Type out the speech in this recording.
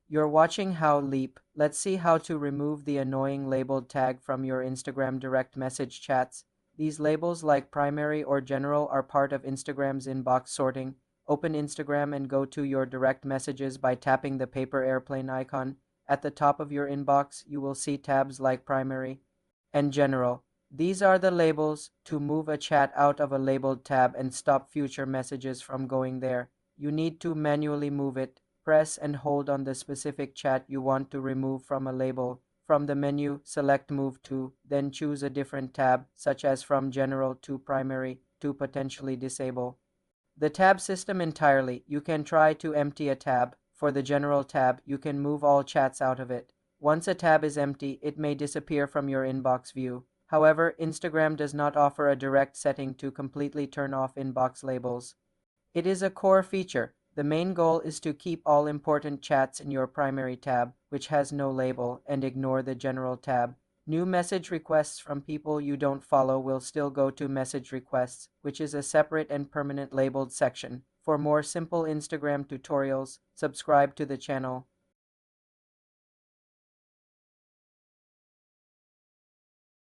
You're watching How Leap. Let's see how to remove the annoying labeled tag from your Instagram direct message chats. These labels like primary or general are part of Instagram's inbox sorting. Open Instagram and go to your direct messages by tapping the paper airplane icon. At the top of your inbox, you will see tabs like primary and general. These are the labels to move a chat out of a labeled tab and stop future messages from going there. You need to manually move it. Press and hold on the specific chat you want to remove from a label. From the menu, select Move To, then choose a different tab, such as from General to Primary, to potentially disable the tab system entirely. You can try to empty a tab. For the General tab, you can move all chats out of it. Once a tab is empty, it may disappear from your inbox view. However, Instagram does not offer a direct setting to completely turn off inbox labels. It is a core feature. The main goal is to keep all important chats in your primary tab, which has no label, and ignore the general tab. New message requests from people you don't follow will still go to message requests, which is a separate and permanent labeled section. For more simple Instagram tutorials, subscribe to the channel.